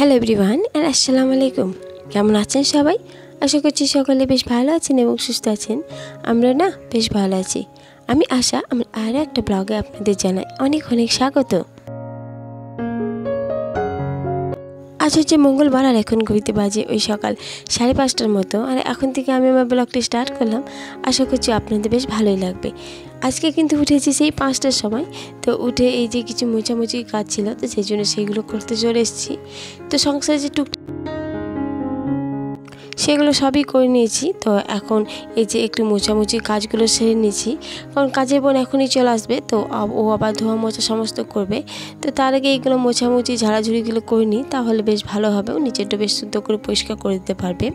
Hello everyone আর আসসালামু আলাইকুম। কেমন আছেন সবাই? আশা করছি সকলে বেশ ভালো আছেন এবং সুস্থ আছেন। আমরা না বেশ ভালো আছি। আমি আশা আমার আর একটা ব্লগে আপনাদের জানাই অনেক অনেক স্বাগত। আজ হচ্ছে মঙ্গলবার আর এখন ঘুরতে বাজে ওই সকাল 5:30টার মতো। আর এখন থেকে আমি আমার ব্লগটি স্টার্ট করলাম। আশা করছি আপনাদের বেশ ভালোই লাগবে। আজকে কিন্তু উঠেছি সেই 5টার সময়। তো উঠে এই যে কিছু মোছামুছি কাজ ছিল, তো সেই জন্য সেইগুলো করতে চলে এসেছি। তো সংসারে যে সেগুলো সবই করে নিয়েছি। তো এখন এই যে একটু মোছামুছি কাজগুলো সেরে নিয়েছি, কারণ কাজের বোন এখনই চলে আসবে। তো ও আবার ধোয়া মোছা সমস্ত করবে। তো তার আগে এইগুলো মোছামুছি ঝাড়াঝুড়িগুলো করে নিই, তাহলে বেশ ভালো হবে। ও নিচেরটা বেশ শুদ্ধ করে পরিষ্কার করে দিতে পারবে।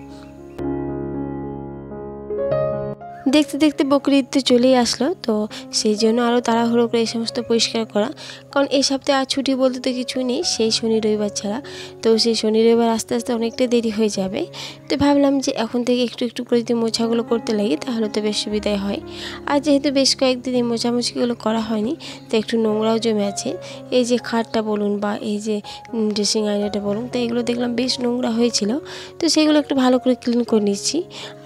দেখতে দেখতে বকরি ঈদ তো চলেই আসলো। তো সেই জন্য আরও তাড়াহুড়ো করে এই সমস্ত পরিষ্কার করা, কারণ এই সপ্তাহে আর ছুটি বলতে তো কিছু নেই, সেই শনি রবিবার ছাড়া। তো সেই শনি রবিবার আস্তে আস্তে অনেকটা দেরি হয়ে যাবে। তো ভাবলাম যে এখন থেকে একটু একটু করে যদি মোছাগুলো করতে লাগি তাহলে তো বেশ সুবিধাই হয়। আর যেহেতু বেশ কয়েকদিন এই মোছামুছিগুলো করা হয়নি, তো একটু নোংরাও জমে আছে। এই যে খাটটা বলুন বা এই যে ড্রেসিং আয়নাটা বলুন, তো এগুলো দেখলাম বেশ নোংরা হয়েছিল। তো সেগুলো একটু ভালো করে ক্লিন করে নিচ্ছি।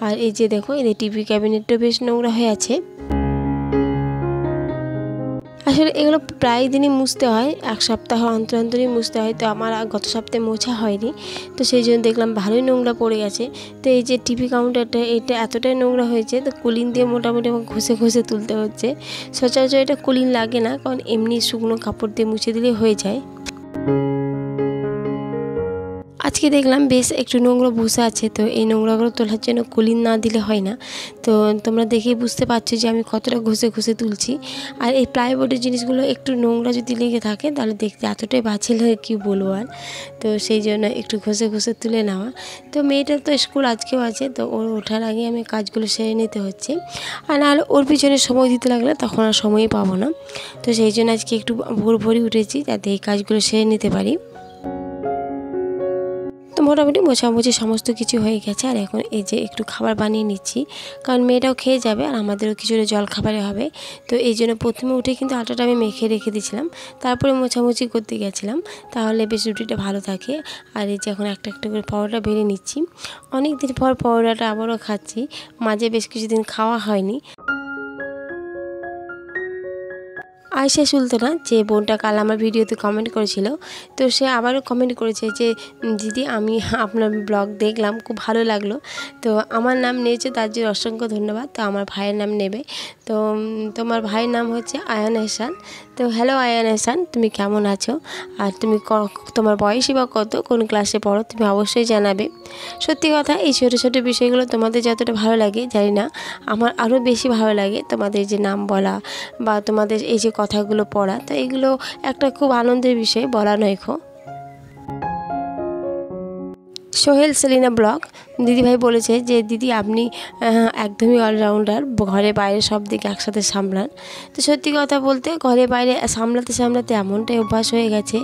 আর এই যে দেখো, এই টিভি ক্যাবিনেটটা বেশ নোংরা হয়ে আছে। আসলে এগুলো প্রায় দিনই মুছতে হয়, এক সপ্তাহ অন্তর অন্তরই মুছতে হয়। তো আমার গত সপ্তাহে মোছা হয়নি, তো সেই জন্য দেখলাম ভালোই নোংরা পড়ে গেছে। তো এই যে টিভি কাউন্টারটা, এটা এতটাই নোংরা হয়েছে, তো কুলিন দিয়ে মোটামুটি আমার ঘষে ঘষে তুলতে হচ্ছে। সচরাচর এটা কুলিন লাগে না, কারণ এমনি শুকনো কাপড় দিয়ে মুছে দিলেই হয়ে যায়। আজকে দেখলাম বেশ একটু নোংরা বসে আছে। তো এই নোংরাগুলো তোলার জন্য কুলিন না দিলে হয় না। তো তোমরা দেখেই বুঝতে পারছো যে আমি কতটা ঘষে ঘষে তুলছি। আর এই প্লাইবোর্ডের জিনিসগুলো একটু নোংরা যদি লেগে থাকে তাহলে দেখতে এতটাই বাজে লাগে কি বলবো আর। তো সেই জন্য একটু ঘষে ঘষে তুলে নেওয়া। তো মেয়েটার তো স্কুল আজকেও আছে, তো ওর ওঠার আগে আমি কাজগুলো সেরে নিতে হচ্ছে। আর নাহলে ওর পিছনে সময় দিতে লাগলে তখন আর সময়ই পাবো না। তো সেই জন্য আজকে একটু ভোর ভোরই উঠেছি যাতে এই কাজগুলো সেরে নিতে পারি। তো মোটামুটি মোছামুছি সমস্ত কিছু হয়ে গেছে। আর এখন এই যে একটু খাবার বানিয়ে নিচ্ছি, কারণ মেয়েটাও খেয়ে যাবে আর আমাদেরও কিছুটা জল খাবারে হবে। তো এই জন্য প্রথমে উঠে কিন্তু আটাটা আমি মেখে রেখে দিয়েছিলাম, তারপরে মোছামুছি করতে গেছিলাম, তাহলে বেশ রুটিটা ভালো থাকে। আর এই যে এখন একটা একটা করে পরোটা বেড়ে নিচ্ছি। অনেক দিন পর পরোটাটা আবারও খাচ্ছি, মাঝে বেশ কিছুদিন খাওয়া হয়নি। আয়েশা সুলতানা, যে বোনটা কাল আমার ভিডিওতে কমেন্ট করেছিল, তো সে আবারও কমেন্ট করেছে যে দিদি আমি আপনার ব্লগ দেখলাম, খুব ভালো লাগলো। তো আমার নাম নিয়েছে, তার জন্য অসংখ্য ধন্যবাদ। তো আমার ভাইয়ের নাম নেবে। তো তোমার ভাইয়ের নাম হচ্ছে আয়ান এহসান। তো হ্যালো আয়ান এহসান, তুমি কেমন আছো? আর তুমি তোমার বয়সই বা কত, কোন ক্লাসে পড়ো, তুমি অবশ্যই জানাবে। সত্যি কথা, এই ছোটো ছোটো বিষয়গুলো তোমাদের যতটা ভালো লাগে জানি না, আমার আরও বেশি ভালো লাগে। তোমাদের যে নাম বলা বা তোমাদের এই যে কথাগুলো পড়া, তো এগুলো একটা খুব আনন্দের বিষয়, বলা নয়খো। সোহেল সেলিনা ব্লগ দিদিভাই বলেছে যে দিদি আপনি একদমই অলরাউন্ডার, ঘরে বাইরে সব দিকে একসাথে সামলান। তো সত্যি কথা বলতে ঘরে বাইরে সামলাতে সামলাতে এমনটাই অভ্যাস হয়ে গেছে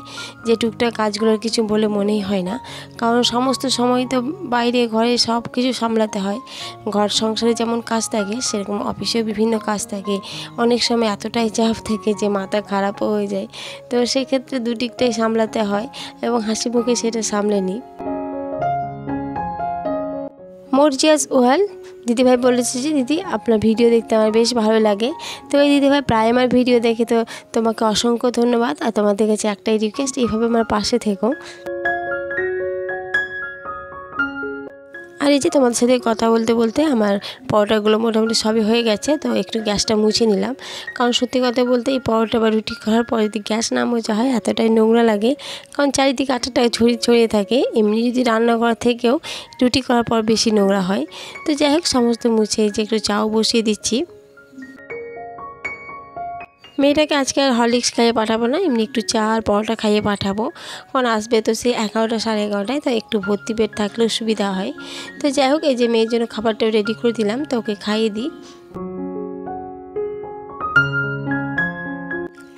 যে টুকটাক কাজগুলোর কিছু বলে মনেই হয় না, কারণ সমস্ত সময় তো বাইরে ঘরে সব কিছু সামলাতে হয়। ঘর সংসারে যেমন কাজ থাকে সেরকম অফিসেও বিভিন্ন কাজ থাকে। অনেক সময় এতটাই চাপ থাকে যে মাথা খারাপও হয়ে যায়। তো সেক্ষেত্রে দুদিকটাই সামলাতে হয় এবং হাসি মুখে সেটা সামলে নিই। মর্জিয়াস ওয়াল দিদিভাই বলেছে যে দিদি আপনার ভিডিও দেখতে আমার বেশ ভালো লাগে। তো এই দিদিভাই প্রায় আমার ভিডিও দেখে, তো তোমাকে অসংখ্য ধন্যবাদ। আর তোমাদের কাছে একটাই রিকোয়েস্ট, এইভাবে আমার পাশে থেকো। আর এই যে তোমাদের সাথে কথা বলতে বলতে আমার পরোটাগুলো মোটামুটি সবই হয়ে গেছে। তো একটু গ্যাসটা মুছে নিলাম, কারণ সত্যি কথা বলতে এই পরোটা বা রুটি করার পর যদি গ্যাস না মোছা হয় এতটাই নোংরা লাগে, কারণ চারিদিকে আটাটা ছড়িয়ে থাকে। এমনি যদি রান্না করা থেকেও রুটি করার পর বেশি নোংরা হয়। তো যাই হোক, সমস্ত মুছে এই যে একটু চাও বসিয়ে দিচ্ছি। মেয়েটাকে আজকে আর হরলিক্স খাইয়ে পাঠাবো না, এমনি একটু চা আর পরোটা খাইয়ে পাঠাবো, কারণ আসবে তো সেই 11টা 11:30টায়। তো একটু ভর্তি পেট থাকলেও সুবিধা হয়। তো যাই হোক, এই যে মেয়ের জন্য খাবারটাও রেডি করে দিলাম, তো ওকে খাইয়ে দিই।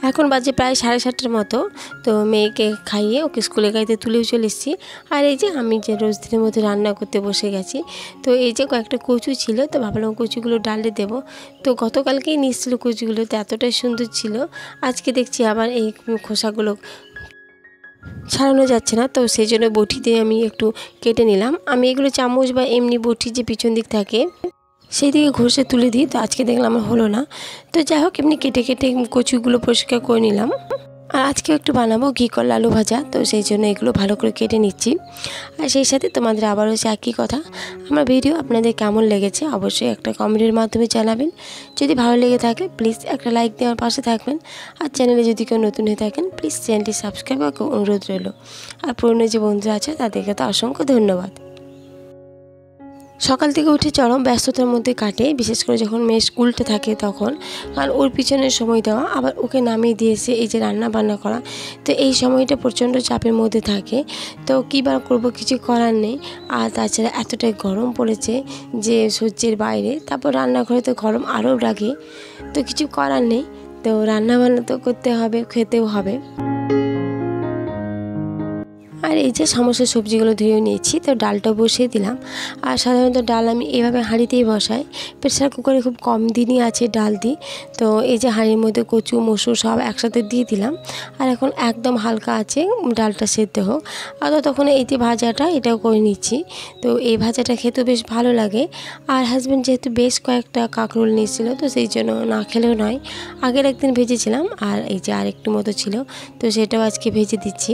এখন বাজে প্রায় 7:30টার মতো। তো মেয়েকে খাইয়ে ওকে স্কুলে গাড়িতে তুলেও চলে এসেছি। আর এই যে আমি যে রোজ দিনের মধ্যে রান্না করতে বসে গেছি। তো এই যে কয়েকটা কচু ছিল, তো ভাবলাম কচুগুলো ডালে দেবো। তো গতকালকেই নিয়েছিল কচুগুলো, তো এতটাই সুন্দর ছিল। আজকে দেখছি আবার এই খোসাগুলো ছাড়ানো যাচ্ছে না, তো সেই জন্য বটি দিয়ে আমি একটু কেটে নিলাম। আমি এগুলো চামচ বা এমনি বটি যে পিছন দিক থাকে সেই দিকে ঘষে তুলে দিই, তো আজকে দেখলাম আমার হলো না। তো যাই হোক, এমনি কেটে কেটে কচুগুলো পরিষ্কার করে নিলাম। আর আজকে একটু বানাবো ঘি করলা আলু ভাজা, তো সেই জন্য এগুলো ভালো করে কেটে নিচ্ছি। আর সেই সাথে তোমাদের আবারও হচ্ছে একই কথা, আমার ভিডিও আপনাদের কেমন লেগেছে অবশ্যই একটা কমেন্টের মাধ্যমে জানাবেন। যদি ভালো লেগে থাকে প্লিজ একটা লাইক দিয়ে আমার পাশে থাকবেন। আর চ্যানেলে যদি কেউ নতুন হয়ে থাকেন প্লিজ চ্যানেলটি সাবস্ক্রাইব করার অনুরোধ রইল। আর পুরনো যে বন্ধু আছে তাদেরকে তো অসংখ্য ধন্যবাদ। সকাল থেকে উঠে চরম ব্যস্ততার মধ্যে কাটে, বিশেষ করে যখন মেয়ে স্কুলটা থাকে তখন, কারণ ওর পিছনের সময় দেওয়া, আবার ওকে নামিয়ে দিয়েছে এই যে রান্না বান্না করা, তো এই সময়টা প্রচণ্ড চাপের মধ্যে থাকে। তো কী বার করবো, কিছু করার নেই। আর তাছাড়া এতটাই গরম পড়েছে যে সহ্যের বাইরে, তারপর রান্নাঘরে তো গরম আরও লাগে, তো কিছু করার নেই। তো রান্না বান্না তো করতে হবে, খেতেও হবে। আর এই যে সমস্ত সবজিগুলো ধুয়ে নিয়েছি, তো ডালটা বসিয়ে দিলাম। আর সাধারণত ডাল আমি এভাবে হাঁড়িতেই বসাই, প্রেসার কুকারে খুব কম দিনই আছে ডাল দিই। তো এই যে হাঁড়ির মধ্যে কচু মসুর সব একসাথে দিয়ে দিলাম। আর এখন একদম হালকা আছে ডালটা সেদ্ধ হোক। আর তখন এই যে ভাজাটা এটাও করে নিচ্ছি। তো এই ভাজাটা খেতেও বেশ ভালো লাগে। আর হাজব্যান্ড যেহেতু বেশ কয়েকটা কাঁকরোল নিয়েছিল, তো সেই জন্য না খেলেও নয়, আগের একদিন ভেজেছিলাম আর এই যে আরেকটু মতো ছিল, তো সেটাও আজকে ভেজে দিচ্ছি।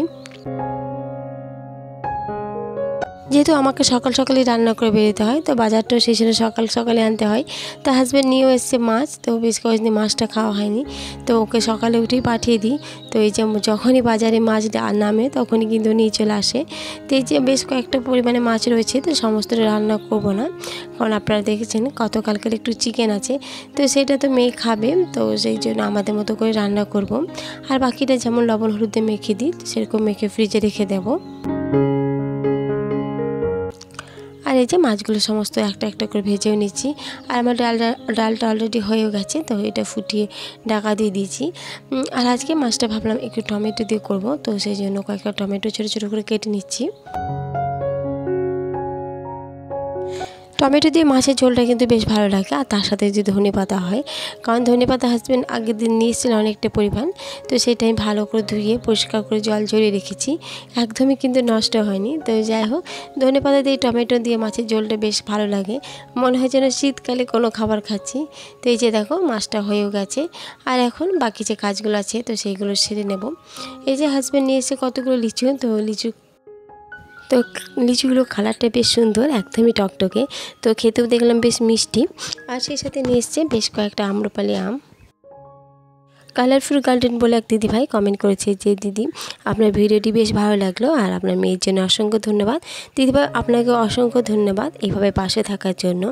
যেহেতু আমাকে সকাল সকালই রান্না করে বেরোতে হয়, তো বাজারটাও সেই জন্য সকাল সকালে আনতে হয়। তো হাজব্যান্ড নিয়েও এসছে মাছ, তো বেশ কয়েকদিন মাছটা খাওয়া হয়নি, তো ওকে সকালে উঠেই পাঠিয়ে দিই। তো এই যে যখনই বাজারে মাছ নামে তখনই কিন্তু নিয়ে চলে আসে। তো এই যে বেশ কয়েকটা পরিমাণে মাছ রয়েছে, তো সমস্তটা রান্না করব না, কারণ আপনারা দেখেছেন গতকালকের একটু চিকেন আছে, তো সেটা তো মেয়ে খাবে, তো সেই জন্য আমাদের মতো করে রান্না করব। আর বাকিটা যেমন লবণ হলুদে মেখে দিই, সেরকম মেখে ফ্রিজে রেখে দেবো। আর এই যে মাছগুলো সমস্ত একটা একটা করে ভেজেও নিচ্ছি। আর আমার ডালটা অলরেডি হয়েও গেছে, তো এটা ফুটিয়ে ঢাকা দিয়ে দিয়েছি। আর আজকে মাছটা ভাবলাম একটু টমেটো দিয়ে করব, তো সেই জন্য কয়েকটা টমেটো ছোটো ছোটো করে কেটে নিচ্ছি। টমেটো দিয়ে মাছের ঝোলটা কিন্তু বেশ ভালো লাগে, আর তার সাথে যদি ধনেপাতা হয়, কারণ ধনেপাতা হাজব্যান্ড আগের দিন নিয়েছিল অনেকটা পরিমাণ, তো সেটা আমি ভালো করে ধুয়ে পরিষ্কার করে জল ঝরিয়ে রেখেছি, একদমই কিন্তু নষ্ট হয়নি। তো যাই হোক, ধনেপাতা দিয়ে টমেটো দিয়ে মাছের ঝোলটা বেশ ভালো লাগে, মনে হয় যেন শীতকালে কোনো খাবার খাচ্ছি। তো এই যে দেখো মাছটা হয়েও গেছে, আর এখন বাকি যে কাজগুলো আছে তো সেইগুলো সেরে নেব। এই যে হাজব্যান্ড নিয়ে এসে কতগুলো লিচু, তো লিচুগুলো কালারটা বেশ সুন্দর, একদমই টকটকে, তো খেতেও দেখলাম বেশ মিষ্টি। আর সেই সাথে নিয়ে এসছে বেশ কয়েকটা আম্রপালি আম। কালারফুল গার্ডেন বলে এক দিদিভাই কমেন্ট করেছে যে দিদি আপনার ভিডিওটি বেশ ভালো লাগলো, আর আপনার মেয়ের জন্য অসংখ্য ধন্যবাদ। দিদিভাই আপনাকে অসংখ্য ধন্যবাদ এইভাবে পাশে থাকার জন্য।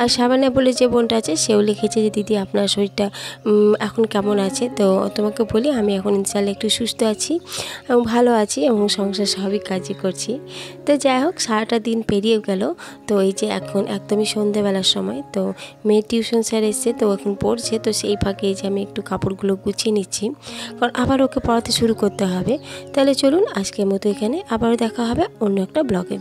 আর সাবানা বলে যে বোনটা আছে সেও লিখেছে যে দিদি আপনার শরীরটা এখন কেমন আছে, তো তোমাকে বলি আমি এখন ইনশাআল্লাহ একটু সুস্থ আছি এবং ভালো আছি এবং সংসার স্বাভাবিক কাজই করছি। তো যাই হোক, সারাটা দিন পেরিয়ে গেল, তো এই যে এখন একদমই সন্ধ্যেবেলার সময়, তো মেয়ের টিউশন স্যার এসছে, তো এখন পড়ছে, তো সেই ফাঁকে যে আমি একটু কাপড়গুলো গুছিয়ে নিচ্ছি, কারণ আবার ওকে পড়াতে শুরু করতে হবে। তাহলে চলুন আজকের মতো এখানে, আবারও দেখা হবে অন্য একটা ব্লগে।